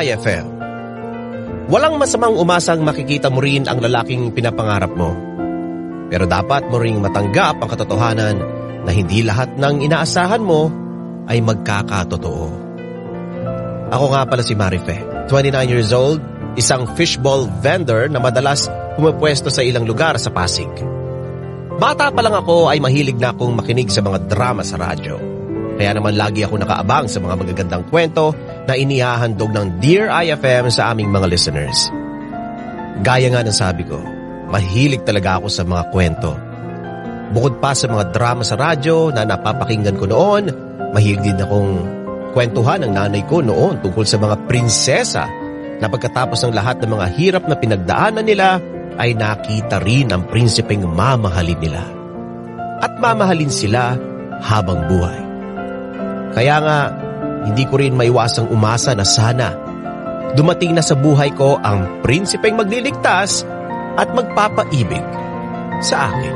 IFM. Walang masamang umasang makikita mo rin ang lalaking pinapangarap mo. Pero dapat mo ring matanggap ang katotohanan na hindi lahat ng inaasahan mo ay magkakatotoo. Ako nga pala si Marife, 29 years old, isang fishball vendor na madalas pumupwesto sa ilang lugar sa Pasig. Bata pa lang ako ay mahilig na akong makinig sa mga drama sa radyo. Kaya naman lagi ako nakaabang sa mga magagandang kwento na inihahandog ng Dear IFM sa aming mga listeners. Gaya nga ng sabi ko, mahilig talaga ako sa mga kwento. Bukod pa sa mga drama sa radyo na napapakinggan ko noon, mahilig din akong kwentuhan ng nanay ko noon tungkol sa mga prinsesa na pagkatapos ng lahat ng mga hirap na pinagdaanan nila ay nakita rin ang prinsipeng mamahalin nila. At mamahalin sila habang buhay. Kaya nga, hindi ko rin maiwasang umasa na sana dumating na sa buhay ko ang prinsipeng magliligtas at magpapaibig sa akin.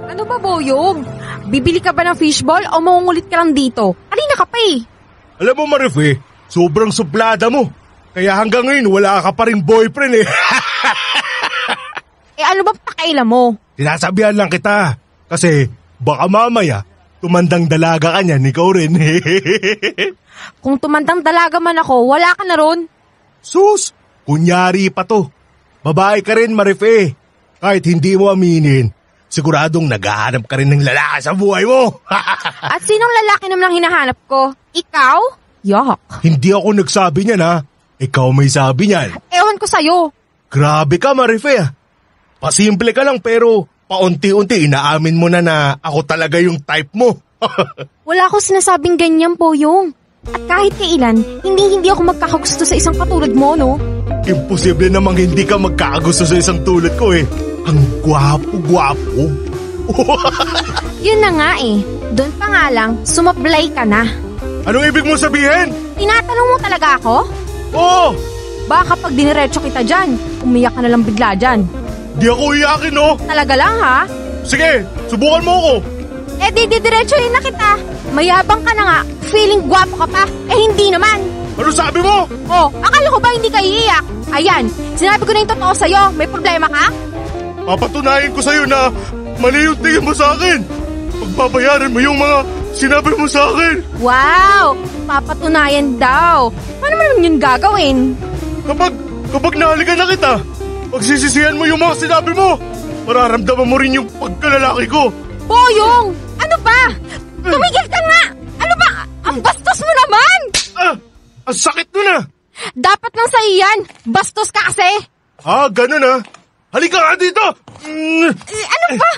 Ano ba, Boyong? Bibili ka ba ng fishball o mangungulit ka lang dito? Kanina ka pa eh. Alam mo, Marife, sobrang suplada mo. Kaya hanggang ngayon wala ka pa rin boyfriend eh. Ano ba pakailan mo? Sinasabihan lang kita. Kasi baka mamaya tumandang dalaga ka niyan, ikaw rin. Kung tumandang dalaga man ako, wala ka na ron. Sus, kunyari pa to. Babae ka rin, Marife. Kahit hindi mo aminin, siguradong naghahanap ka rin ng lalaki sa buhay mo. At sinong lalaki naman ang hinahanap ko? Ikaw? Yuck. Hindi ako nagsabi niyan ha. Ikaw may sabi niyan. Ewan ko sa'yo. Grabe ka, Marife. Pasimple ka lang pero paunti-unti inaamin mo na ako talaga yung type mo. Wala akong sinasabing ganyan, Boyong. At kahit kailan, hindi ako magkakagusto sa isang katulad mo, no? Imposible namang hindi ka magkakagusto sa isang tulad ko eh. Ang gwapo-gwapo. Yun na nga eh. Doon pa nga lang, sumablay ka na. Anong ibig mo sabihin? Tinatanong mo talaga ako? Oo! Baka pag diniretso kita dyan, umiyak ka na lang bigla dyan. Di ako iyakin, no? Talaga lang, ha? Sige, subukan mo ako. Didiretsohin na kita. Mayabang ka na nga, feeling gwapo ka pa. Hindi naman. Ano sabi mo? Akala ko ba hindi ka iiyak? Ayan, sinabi ko na yung totoo sa'yo. May problema ka? Papatunayan ko sa'yo na mali yung tingin mo sa akin. Pagbabayaran mo yung mga sinabi mo sa akin. Wow! Papatunayan daw. Paano mo naman yun gagawin? Kapag nahalikan na kita, pagsisisihan mo yung mga sinabi mo, mararamdaman mo rin yung pagkalalaki ko. Boyong! Ano ba? Tumigil ka nga! Ano ba? Ang bastos mo naman! Ang sakit nun ah! Dapat lang sa iyan. Bastos ka kasi. Ganun ah. Halika nga dito! Ano ba?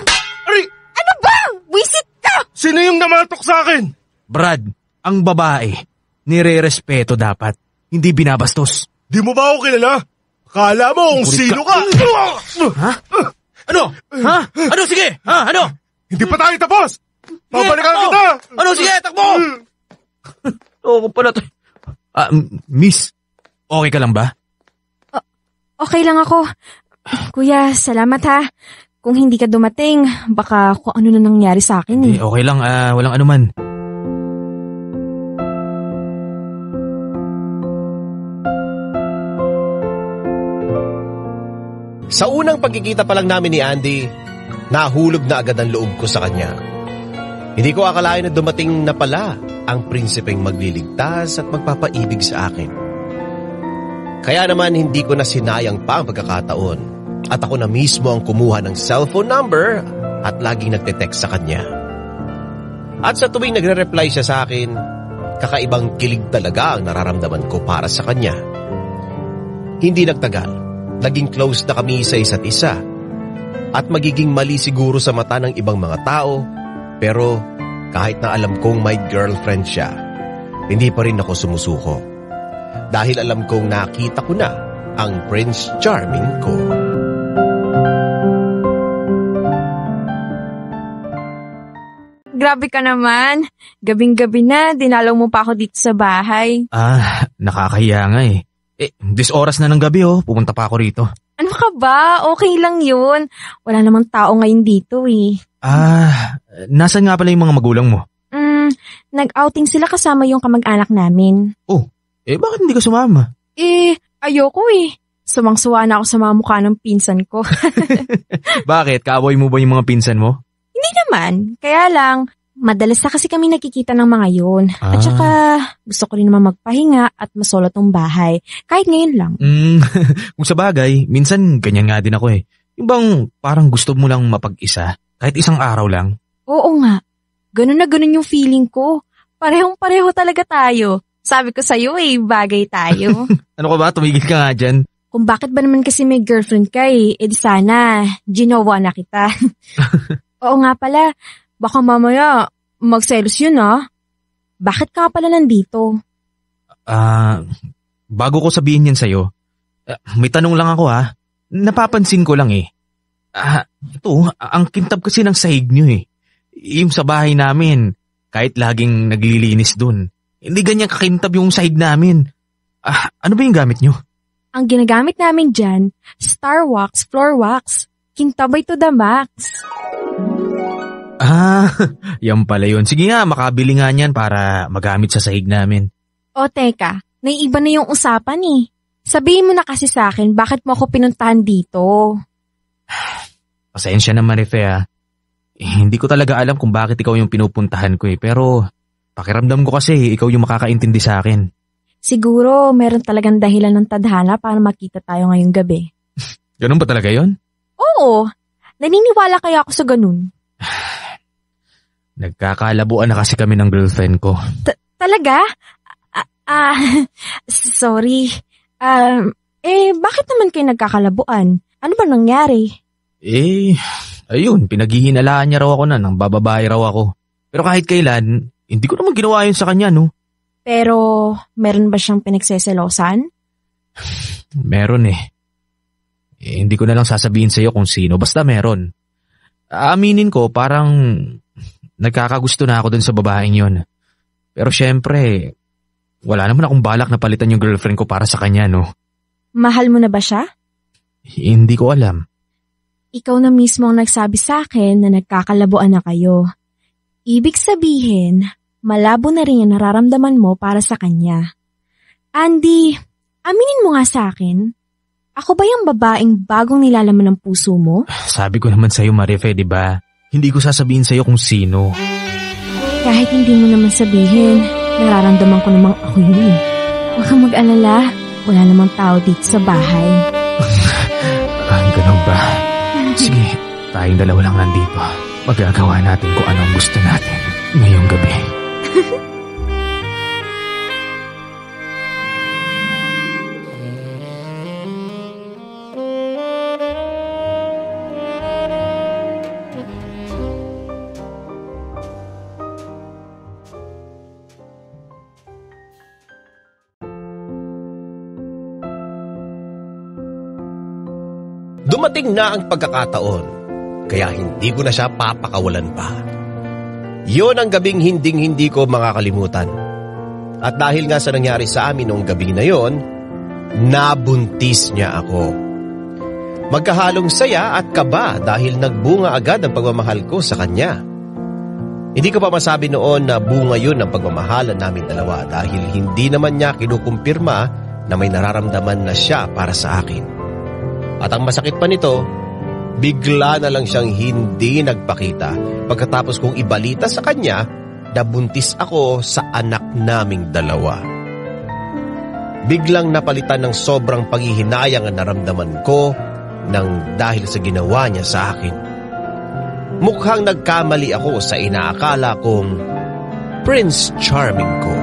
Aray! Ano ba? Wisit ka! Sino yung namatok sa akin? Brad, ang babae, nire-respeto dapat, hindi binabastos. Di mo ba ako kilala? Akala mo kung sino ka? Ha? Ano? Ha? Ano? Sige! Ha? Ano? Hindi pa tayo tapos! Babalikan kita! Ano? Sige! Takbo! Oo pala to. Miss, okay ka lang ba? Okay lang ako. Kuya, salamat ha. Kung hindi ka dumating, baka kung ano na nangyari sa akin eh. Okay lang, walang anuman. Sa unang pagkikita pa lang namin ni Andy, nahulog na agad ang loob ko sa kanya. Hindi ko akalain na dumating na pala ang prinsipeng magliligtas at magpapaibig sa akin. Kaya naman hindi ko na sinayang pa ang pagkakataon at ako na mismo ang kumuha ng cellphone number at laging nagte-text sa kanya. At sa tuwing nagre-reply siya sa akin, kakaibang kilig talaga ang nararamdaman ko para sa kanya. Hindi nagtagal, naging close na kami sa isa't isa at magiging mali siguro sa mata ng ibang mga tao, pero kahit na alam kong may girlfriend siya, hindi pa rin ako sumusuko. Dahil alam kong nakita ko na ang Prince Charming ko. Grabe ka naman. Gabing-gabi na, dinalaw mo pa ako dito sa bahay. Nakakahiya nga eh. This oras na ng gabi pupunta pa ako rito. Ano ka ba? Okay lang yun. Wala namang tao ngayon dito eh. Nasaan nga pala yung mga magulang mo? Nag-outing sila kasama yung kamag-anak namin. Bakit hindi ka sumama? Ayoko eh. Suwang-suwa na ako sa mga mukha ng pinsan ko. Bakit? Kaaway mo ba yung mga pinsan mo? Hindi naman. Kaya lang, madalas na kasi kami nakikita ng mga yun. At saka, gusto ko rin naman magpahinga at masolo tong bahay. Kahit ngayon lang. Kung sa bagay, minsan ganyan nga din ako eh. Yung bang parang gusto mo lang mapag-isa, kahit isang araw lang? Oo nga. Ganun na ganun yung feeling ko. Parehong-pareho talaga tayo. Sabi ko sa'yo bagay tayo. Ano ka ba? Tumigil ka nga dyan. Kung bakit ba naman kasi may girlfriend ka di sana, ginawa na kita. Oo nga pala, baka mamaya magselos yun Bakit ka pala nandito? Bago ko sabihin yan sa'yo, may tanong lang ako Napapansin ko lang ito, ang kintab kasi ng sahig nyo Yung sa bahay namin, kahit laging naglilinis dun, hindi ganyan kakintab yung sahig namin. Ano ba yung gamit nyo? Ang ginagamit namin dyan, star wax, floor wax. Kintabay to the max. Yan pala yun. Sige nga, makabili nga niyan para magamit sa sahig namin. O teka, naiiba na yung usapan Sabihin mo na kasi sa akin, bakit mo ako pinuntahan dito? Pasensya na Marife hindi ko talaga alam kung bakit ikaw yung pinupuntahan ko pero pakiramdam ko kasi ikaw yung makakaintindi sa akin. Siguro meron talagang dahilan ng tadhana para makita tayo ngayong gabi. Ganun ba talaga yon? Oo, naniniwala kaya ako sa ganun. Nagkakalabuan na kasi kami ng girlfriend ko. Talaga? Sorry. Bakit naman kayo nagkakalabuan? Ano ba nangyari? Ayun, pinaghihinalaan niya raw ako nang bababae raw ako. Pero kahit kailan, hindi ko naman ginawa yun sa kanya, no? Pero, meron ba siyang pinagseselosan? Meron hindi ko na lang sasabihin sa'yo kung sino, basta meron. Aaminin ko, parang nagkakagusto na ako dun sa babaeng yun. Pero syempre, wala naman akong balak na palitan yung girlfriend ko para sa kanya, no? Mahal mo na ba siya? Hindi ko alam. Ikaw na mismo ang nagsabi sa akin na nagkakalabuan na kayo. Ibig sabihin, malabo na rin yung nararamdaman mo para sa kanya. Andy, aminin mo nga sa akin, ako ba yung babaeng bagong nilalaman ng puso mo? Sabi ko naman sa'yo, Marife, di ba? Hindi ko sasabihin sa'yo kung sino. Kahit hindi mo naman sabihin, nararamdaman ko namang ako yun. Huwag kang mag-alala, wala namang tao dito sa bahay. Ganun ba? Sige, tayong dalawa lang nandito. Magagawa natin kung anong gusto natin ngayong gabi. Dumating na ang pagkakataon, kaya hindi ko na siya papakawalan pa. Yun ang gabing hinding-hindi ko makakalimutan. At dahil nga sa nangyari sa amin noong gabi na yon, nabuntis niya ako. Magkahalong saya at kaba dahil nagbunga agad ang pagmamahal ko sa kanya. Hindi ko pa masabi noon na bunga yun ang pagmamahalan namin dalawa dahil hindi naman niya kinukumpirma na may nararamdaman na siya para sa akin. At ang masakit pa nito, bigla na lang siyang hindi nagpakita pagkatapos kong ibalita sa kanya na buntis ako sa anak naming dalawa. Biglang napalitan ng sobrang panghihinayang ang naramdaman ko nang dahil sa ginawa niya sa akin. Mukhang nagkamali ako sa inaakala kong Prince Charming ko.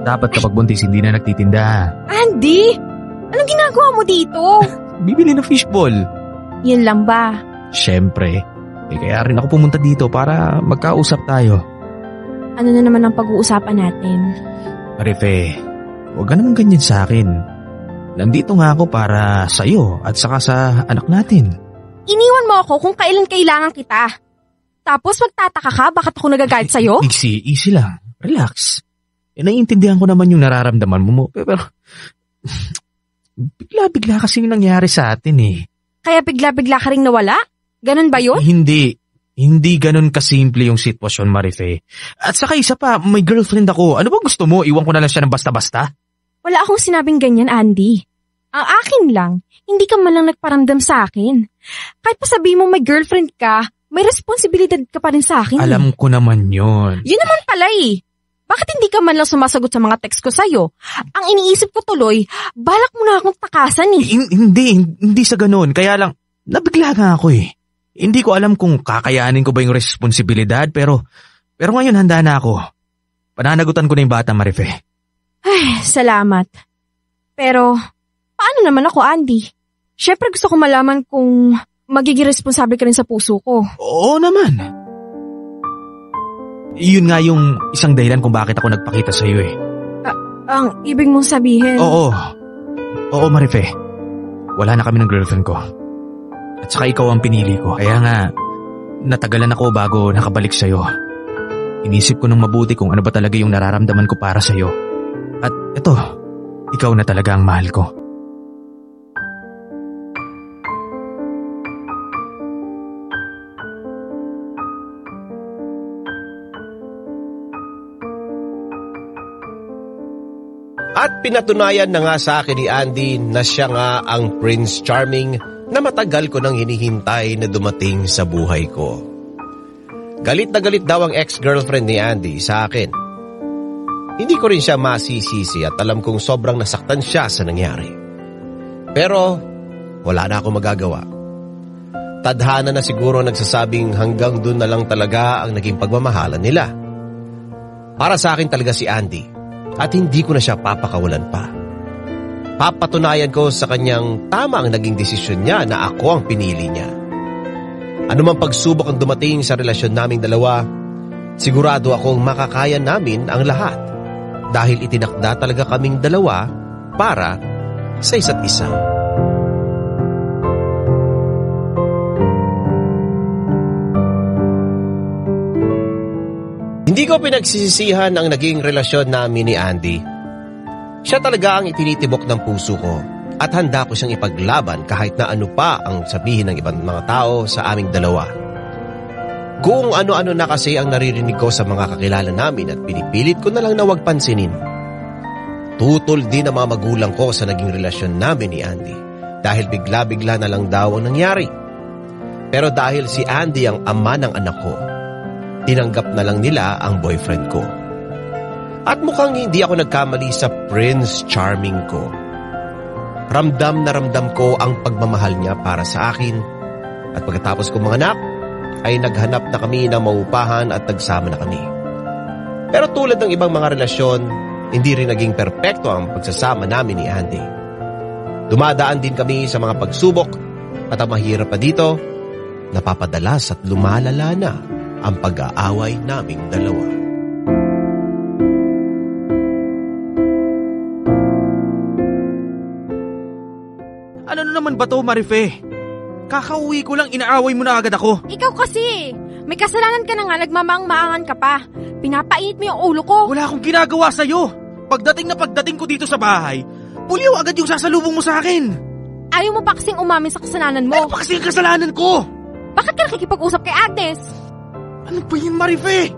Dapat kapag buntis hindi na nagtitinda. Andy! Anong ginagawa mo dito? Bibili ng fishball. Yun lang ba? Siyempre. Kaya rin ako pumunta dito para magkausap tayo. Ano na naman ang pag-uusapan natin? Marife, huwag ka naman ganyan sa akin. Nandito nga ako para sa'yo at saka sa anak natin. Iniwan mo ako kung kailan kailangan kita. Tapos magtataka ka bakit ako nagagalit sa'yo? Easy lang. Relax. Naiintindihan ko naman yung nararamdaman mo. Pero bigla-bigla kasi yung nangyari sa atin eh. Kaya bigla-bigla ka ring nawala? Ganon ba yun? Hindi ganon kasimple yung sitwasyon, Marife. At saka isa pa, may girlfriend ako. Ano bang gusto mo? Iwan ko na lang siya ng basta-basta? Wala akong sinabing ganyan, Andy. Ang akin lang, hindi ka man lang nagparamdam sa akin. Kahit pa sabihin mo may girlfriend ka, may responsibilidad ka pa rin sa akin. Alam ko naman yon. Yun naman pala eh. Bakit hindi ka man lang sumasagot sa mga text ko sa'yo? Ang iniisip ko tuloy, balak mo na akong takasan eh. Hindi sa ganon. Kaya lang, nabigla nga ako eh. Hindi ko alam kung kakayanin ko ba yung responsibilidad, pero ngayon handa na ako. Pananagutan ko na yung bata, Marife. Ay, salamat. Pero, paano naman ako, Andy? Siyempre gusto ko malaman kung magiging responsable ka rin sa puso ko. Oo naman. Yun nga yung isang dahilan kung bakit ako nagpakita sa iyo eh. Ang ibig mong sabihin? Oo, Marife. Wala na kami ng girlfriend ko. At saka ikaw ang pinili ko. Kaya nga, natagalan ako bago nakabalik sa iyo. Inisip ko ng mabuti kung ano ba talaga yung nararamdaman ko para sa iyo. At ito, ikaw na talaga ang mahal ko. At pinatunayan na nga sa akin ni Andy na siya nga ang Prince Charming na matagal ko nang hinihintay na dumating sa buhay ko. Galit na galit daw ang ex-girlfriend ni Andy sa akin. Hindi ko rin siya masisisi at alam kong sobrang nasaktan siya sa nangyari. Pero wala na akong magagawa. Tadhana na siguro nagsasabing hanggang dun na lang talaga ang naging pagmamahalan nila. Para sa akin talaga si Andy. At hindi ko na siya papakawalan pa. Papatunayan ko sa kanyang tama ang naging desisyon niya na ako ang pinili niya. Ano mang pagsubok ang dumating sa relasyon naming dalawa, sigurado akong makakaya namin ang lahat. Dahil itinakda talaga kaming dalawa para sa isa't isa. Hindi ko pinagsisisihan ang naging relasyon namin ni Andy. Siya talaga ang itinitibok ng puso ko at handa ko siyang ipaglaban kahit na ano pa ang sabihin ng ibang mga tao sa aming dalawa. Kung ano-ano na kasi ang naririnig ko sa mga kakilala namin at pinipilit ko na lang na huwag pansinin. Tutol din ang mga magulang ko sa naging relasyon namin ni Andy dahil bigla-bigla na lang daw ang nangyari. Pero dahil si Andy ang ama ng anak ko, tinanggap na lang nila ang boyfriend ko. At mukhang hindi ako nagkamali sa Prince Charming ko. Ramdam na ramdam ko ang pagmamahal niya para sa akin. At pagkatapos kong manganak, ay naghanap na kami ng maupahan at nagsama na kami. Pero tulad ng ibang mga relasyon, hindi rin naging perpekto ang pagsasama namin ni Andy. Dumadaan din kami sa mga pagsubok at ang mahirap pa dito, napapadalas at lumalala na ang pag-aaway naming dalawa. Ano na naman ba to, Marife? Kakauwi ko lang, inaaway mo na agad ako. Ikaw kasi, may kasalanan ka na nga, nagmamaang-maangan ka pa. Pinapainit mo yung ulo ko. Wala akong ginagawa sa'yo. Pagdating ko dito sa bahay, puliw agad yung sasalubong mo sa akin. Ayaw mo pa kasing umamin sa kasalanan mo. Ano pa kasi yung kasalanan ko? Bakit ka nakikipag-usap kay Agnes? Ano ba yun, Marife?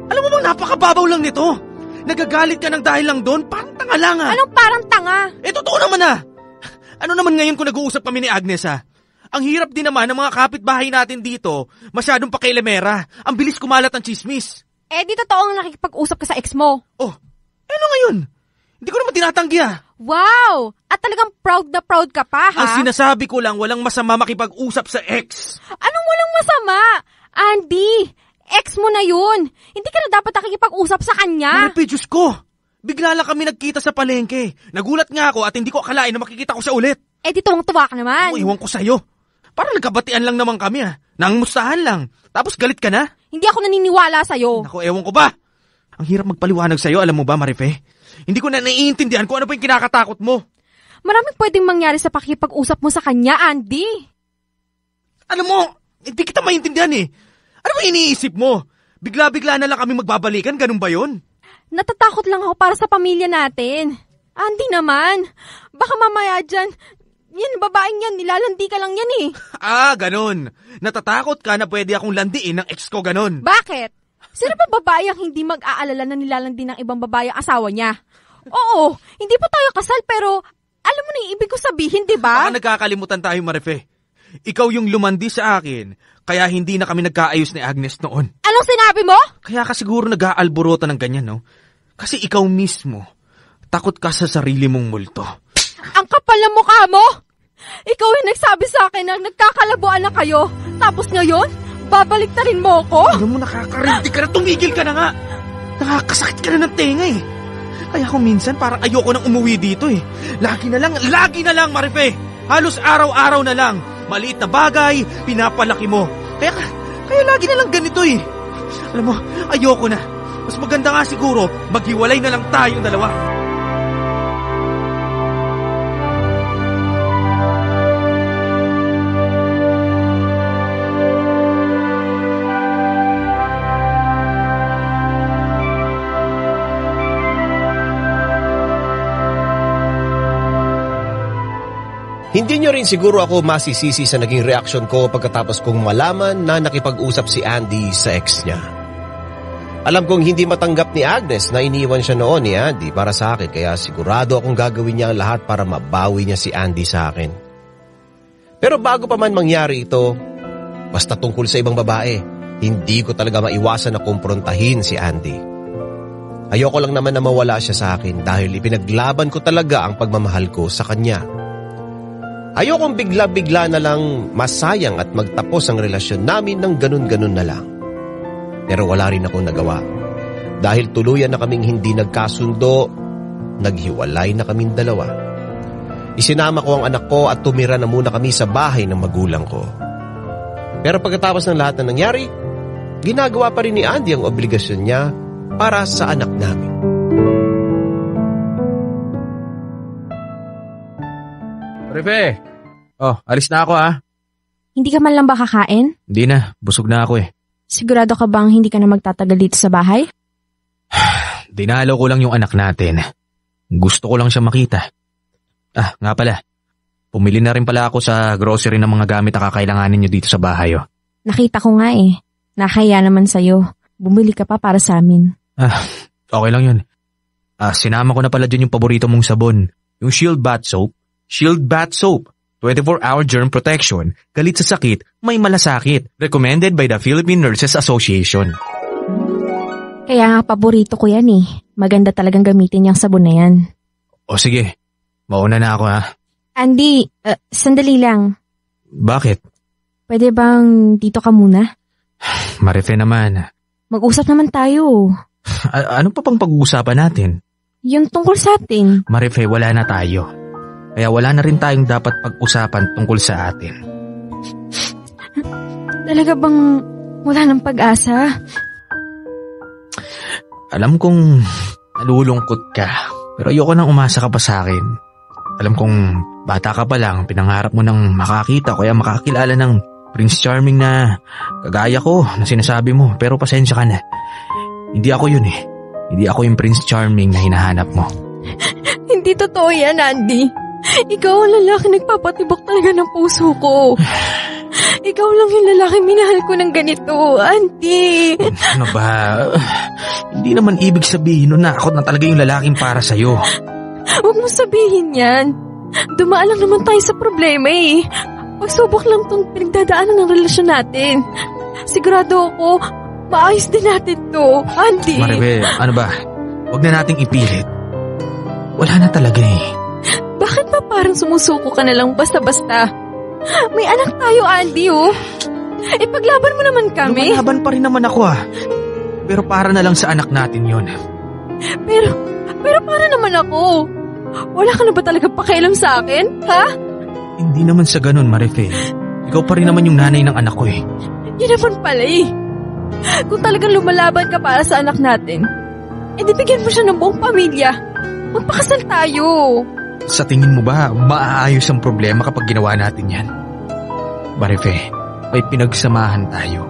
Alam mo bang napakababaw lang nito? Nagagalit ka ng dahil lang doon? Parang tanga lang ah. Anong parang tanga? Totoo naman ah. Ano naman ngayon kung nag-uusap kami ni Agnes ah? Ang hirap din naman ng mga kapitbahay natin dito. Masyadong pakialamera. Ang bilis kumalat ang chismis. Di totoo ang nakikipag-usap ka sa ex mo. Oh, ano ngayon? Hindi ko naman tinatanggi ah. Wow! At talagang proud na proud ka pa ha? Ang sinasabi ko lang, walang masama makipag-usap sa ex. Anong walang masama? Andy, ex mo na yun. Hindi ka na dapat nakikipag-usap sa kanya. Marife, Diyos ko. Bigla lang kami nagkita sa palengke. Nagulat nga ako at hindi ko akalain na makikita ko siya ulit. Di tuwang-tuwa ka naman. Iwan ko sa'yo. Parang nagkabatian lang naman kami ah. Nangmustahan lang. Tapos galit ka na? Hindi ako naniniwala sa'yo. Naku, ewan ko ba? Ang hirap magpaliwanag sa'yo, alam mo ba, Marife? Hindi ko na naiintindihan kung ano pa yung kinakatakot mo. Maraming pwedeng mangyari sa pakikipag-usap mo sa kanya, Andy. Alam mo, Hindi kita maintindihan eh. Ano ba iniisip mo? Bigla-bigla na lang kami magbabalikan, ganun ba yun? Natatakot lang ako para sa pamilya natin. Andy naman, baka mamaya dyan, yan babaeng yan, nilalandi ka lang yan eh. Ganun. Natatakot ka na pwede akong landiin ng ex ko, ganun. Bakit? Sino ba babae ang hindi mag-aalala na nilalandi ng ibang babae ang asawa niya? Oo, hindi pa tayo kasal pero alam mo na yung ibig ko sabihin, di ba? Baka nagkakalimutan tayo, Marife. Ikaw yung lumandi sa akin, kaya hindi na kami nagkaayos ni Agnes noon. Anong sinabi mo? Kaya ka siguro nag-aalborota ng ganyan, no? Kasi ikaw mismo, takot ka sa sarili mong multo. Ang kapal ng mukha mo! Ikaw yung nagsabi sa akin na nagkakalabuan na kayo, tapos ngayon, babaliktarin mo ko? Alam mo, nakakarinti ka na, tumigil ka na nga. Nakakasakit ka na ng tenga eh. Kaya kung minsan parang ayoko nang umuwi dito eh. Lagi na lang, Marife. Halos araw-araw na lang. Maliit na bagay, pinapalaki mo. Kaya lagi na lang ganito eh. Alam mo, ayoko na. Mas maganda nga siguro, maghiwalay na lang tayong dalawa. Hindi nyo rin siguro ako masisisi sa naging reaksyon ko pagkatapos kong malaman na nakipag-usap si Andy sa ex niya. Alam kong hindi matanggap ni Agnes na iniwan siya noon ni Andy para sa akin, kaya sigurado akong gagawin niya ang lahat para mabawi niya si Andy sa akin. Pero bago pa man mangyari ito, basta tungkol sa ibang babae, hindi ko talaga maiwasan na kumprontahin si Andy. Ayoko lang naman na mawala siya sa akin dahil ipinaglaban ko talaga ang pagmamahal ko sa kanya. Ayokong bigla-bigla na lang masayang at magtapos ang relasyon namin ng ganun-ganun na lang. Pero wala rin akong nagawa. Dahil tuluyan na kaming hindi nagkasundo, naghiwalay na kaming dalawa. Isinama ko ang anak ko at tumira na muna kami sa bahay ng magulang ko. Pero pagkatapos ng lahat na nangyari, ginagawa pa rin ni Andy ang obligasyon niya para sa anak namin. Marife! Alis na ako ha. Hindi ka man lang ba kakain? Hindi na, busog na ako eh. Sigurado ka bang hindi ka na magtatagal dito sa bahay? Dinalaw ko lang yung anak natin. Gusto ko lang siya makita. Nga pala. Pumili na rin pala ako sa grocery ng mga gamit na kakailanganin nyo dito sa bahay. Nakita ko nga eh. Nakaya naman sa'yo. Bumili ka pa para sa amin. Okay lang yun. Sinama ko na pala dyan yung paborito mong sabon. Yung Shield Bath Soap. Shield Bath Soap. 24-hour germ protection. Galit sa sakit, may malasakit. Recommended by the Philippine Nurses Association. Kaya nga paborito ko yan eh. Maganda talagang gamitin yung sabon na yan. O sige, mauna na ako ha. Andy, sandali lang. Bakit? Pwede bang dito ka muna? Marife naman. Mag-usap naman tayo. Ano pa pang pag-uusapan natin? Yung tungkol sa atin. Marife, wala na tayo. Kaya wala na rin tayong dapat pag-usapan tungkol sa atin. Talaga bang wala ng pag-asa? Alam kong nalulungkot ka, pero ayoko nang umasa ka pa sa akin. Alam kong bata ka pa lang, pinangarap mo nang makakita kaya makakilala ng Prince Charming na kagaya ko na sinasabi mo, pero pasensya ka na. Hindi ako yun eh. Hindi ako yung Prince Charming na hinahanap mo. Hindi totoo yan, Andy. Ikaw ang lalaki nagpapatibok talaga ng puso ko. Ikaw lang yung lalaki minahal ko ng ganito, Auntie. Ano ba? Hindi naman ibig sabihin nun na ako na talaga yung lalaking para sa'yo. Huwag mo sabihin yan. Dumaan lang naman tayo sa problema eh. Pagsubok lang itong pinagdadaanan ng relasyon natin. Sigurado ako, maayos din natin to, Auntie. Maribe, ano ba? Huwag na nating ipilit. Wala na talaga eh. Bakit ba parang sumusuko ka na lang basta-basta? May anak tayo, Andy, oh. Ipaglaban mo naman kami. Lumalaban pa rin naman ako Pero para na lang sa anak natin yon. Pero para naman ako. Wala ka na ba talaga pakialam sa akin, ha? Hindi naman sa ganun, Marife. Ikaw pa rin naman yung nanay ng anak ko eh. Yun naman pala eh. Kung talagang lumalaban ka para sa anak natin, edi bigyan mo siya ng buong pamilya. Magpakasal tayo. Sa tingin mo ba, maaayos ang problema kapag ginawa natin yan? Marife, may pinagsamahan tayo.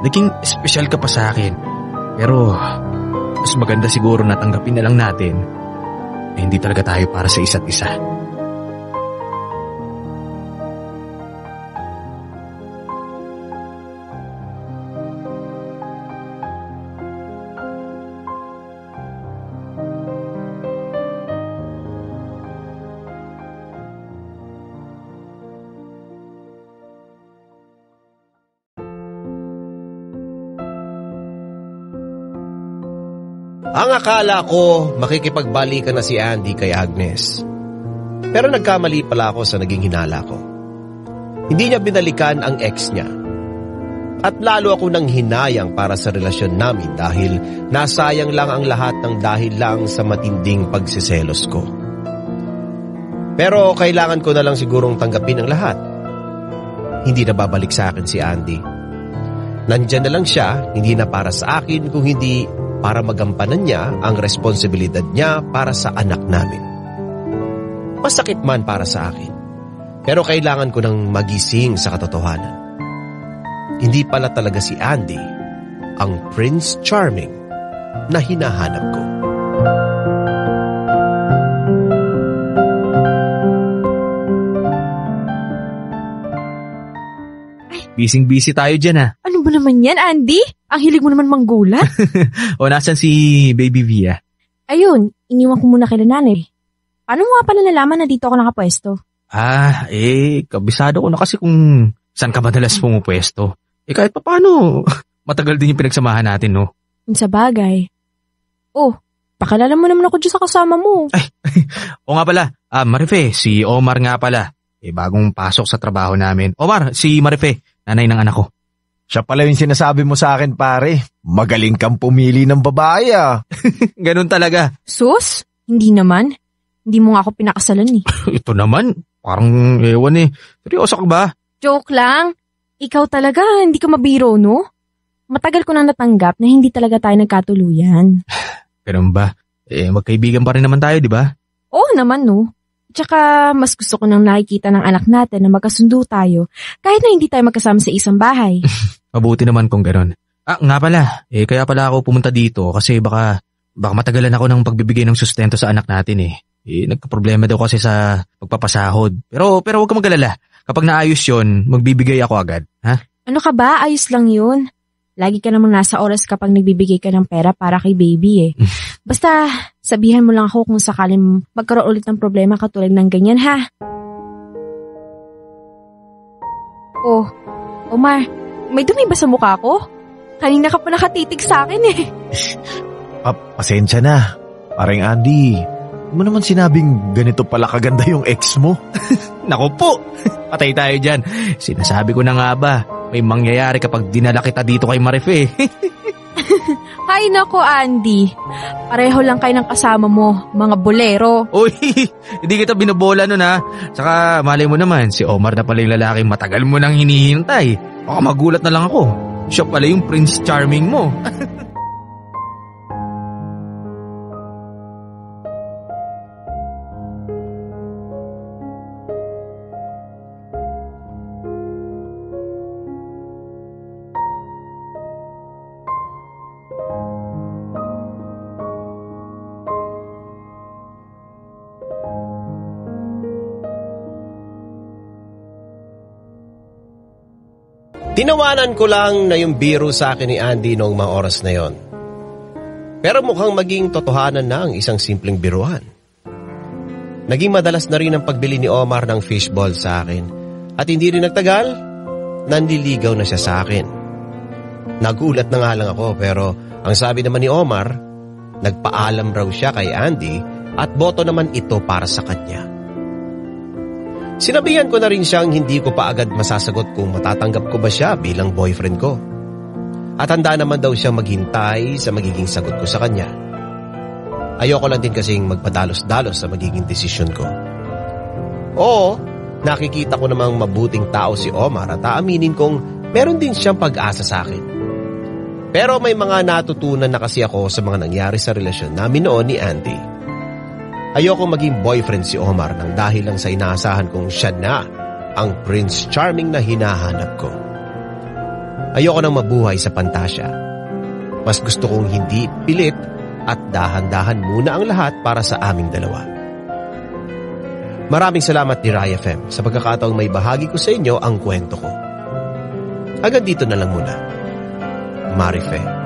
Naging espesyal ka pa sa akin. Pero mas maganda siguro na tanggapin na lang natin na hindi talaga tayo para sa isa't isa. Ang akala ko makikipagbalikan na si Andy kay Agnes. Pero nagkamali pala ako sa naging hinala ko. Hindi niya binalikan ang ex niya. At lalo ako nang hinayang para sa relasyon namin dahil nasayang lang ang lahat ng dahil lang sa matinding pagsiselos ko. Pero kailangan ko na lang sigurong tanggapin ang lahat. Hindi na babalik sa akin si Andy. Nandyan na lang siya, hindi na para sa akin kung hindi para magampanan niya ang responsibilidad niya para sa anak namin. Masakit man para sa akin, pero kailangan ko nang magising sa katotohanan. Hindi pala talaga si Andy ang Prince Charming na hinahanap ko. Busy tayo dyan ah. Ano ba naman yan, Andy? Ang hilig mo naman manggulat. O nasan si Baby Via? Ayun, iniwan ko muna kay nanay. Paano mo nga pala nalaman na dito ako nakapwesto? Kabisado ko na kasi kung saan ka madalas pumupwesto. Kahit pa paano, matagal din yung pinagsamahan natin, no? Sa bagay. Oh, pakilala mo naman ako dyan sa kasama mo. O nga pala, Marife, si Omar nga pala. Bagong pasok sa trabaho namin. Omar, si Marife, nanay ng anak ko. Siya pala yung sinasabi mo sa akin, pare. Magaling kang pumili ng babae, ah. Ganun talaga. Sus? Hindi naman. Hindi mo nga ako pinakasalan eh. Ito naman, parang ewan eh. Seryoso ka ba? Joke lang. Ikaw talaga, hindi ka mabiro, no? Matagal ko na natanggap na hindi talaga tayo nagkatuluyan. Ganun ba? Magkaibigan pa rin naman tayo, di ba? Oo naman, no? Tsaka, mas gusto ko nang nakikita ng anak natin na magkasundo tayo kahit na hindi tayo magkasama sa isang bahay. Mabuti naman kung gano'n. Nga pala, kaya pala ako pumunta dito kasi baka matagalan ako ng pagbibigay ng sustento sa anak natin eh. Nagka-problema daw kasi sa pagpapasahod. Pero huwag ka mag-alala. Kapag naayos yon, magbibigay ako agad. Ha? Ano ka ba? Ayos lang yun. Lagi ka namang nasa oras kapag nagbibigay ka ng pera para kay baby eh. Basta, sabihan mo lang ako kung sakaling magkaroon ulit ng problema katulad ng ganyan, ha? Oh, Omar, may dumi ba sa mukha ko? Kanina ka pa nakatitig sa akin eh. Pasensya na. Parang Andy, mo naman sinabing ganito pala kaganda yung ex mo? Naku po, patay tayo dyan. Sinasabi ko na nga ba, may mangyayari kapag dinala kita dito kay Marife. Hay nako, Andy. Pareho lang kayo ng kasama mo, mga bolero. Uy, hindi kita binobola nun ha. Saka malay mo naman, si Omar na pala yung lalaking matagal mo nang hinihintay. Baka magulat na lang ako. Siya pala yung Prince Charming mo. Tinawanan ko lang na yung biro sa akin ni Andy noong mga oras na yon. Pero mukhang maging totohanan na ang isang simpleng biruan. Naging madalas na rin ang pagbili ni Omar ng fishball sa akin. At hindi rin nagtagal, nanliligaw na siya sa akin. Nagulat na nga lang ako pero ang sabi naman ni Omar, nagpaalam raw siya kay Andy at boto naman ito para sa kanya. Sinabihan ko na rin siyang hindi ko pa agad masasagot kung matatanggap ko ba siya bilang boyfriend ko. At handa naman daw siyang maghintay sa magiging sagot ko sa kanya. Ayoko lang din kasing magpadalos-dalos sa magiging desisyon ko. Oo, nakikita ko namang mabuting tao si Omar at aaminin kong meron din siyang pag-asa sa akin. Pero may mga natutunan na kasi ako sa mga nangyari sa relasyon namin noon ni Andy. Ayoko maging boyfriend si Omar nang dahil lang sa inaasahan kong siya na ang Prince Charming na hinahanap ko. Ayoko nang mabuhay sa pantasya. Mas gusto kong hindi pilit at dahan-dahan muna ang lahat para sa aming dalawa. Maraming salamat Dear IFM sa pagkakataong may bahagi ko sa inyo ang kwento ko. Hanggang dito na lang muna. Marife.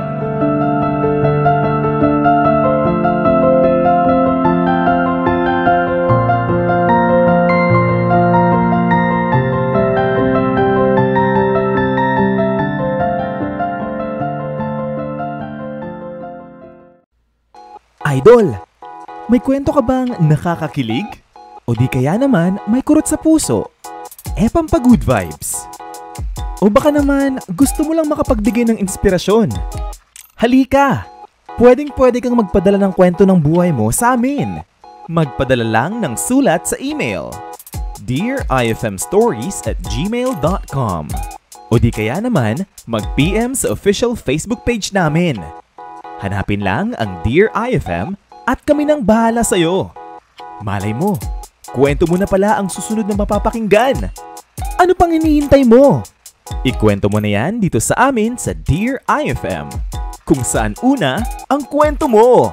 Idol, may kwento ka bang nakakakilig? O di kaya naman may kurot sa puso? Pampa-good vibes. O baka naman gusto mo lang makapagbigay ng inspirasyon? Halika! Pwedeng-pwede kang magpadala ng kwento ng buhay mo sa amin. Magpadala lang ng sulat sa email dearifmstories@gmail.com o di kaya naman mag-PM sa official Facebook page namin. Hanapin lang ang Dear IFM at kami nang bahala sa'yo. Malay mo, kwento mo na pala ang susunod na mapapakinggan. Ano pang hinihintay mo? Ikwento mo na yan dito sa amin sa Dear IFM, kung saan una ang kwento mo.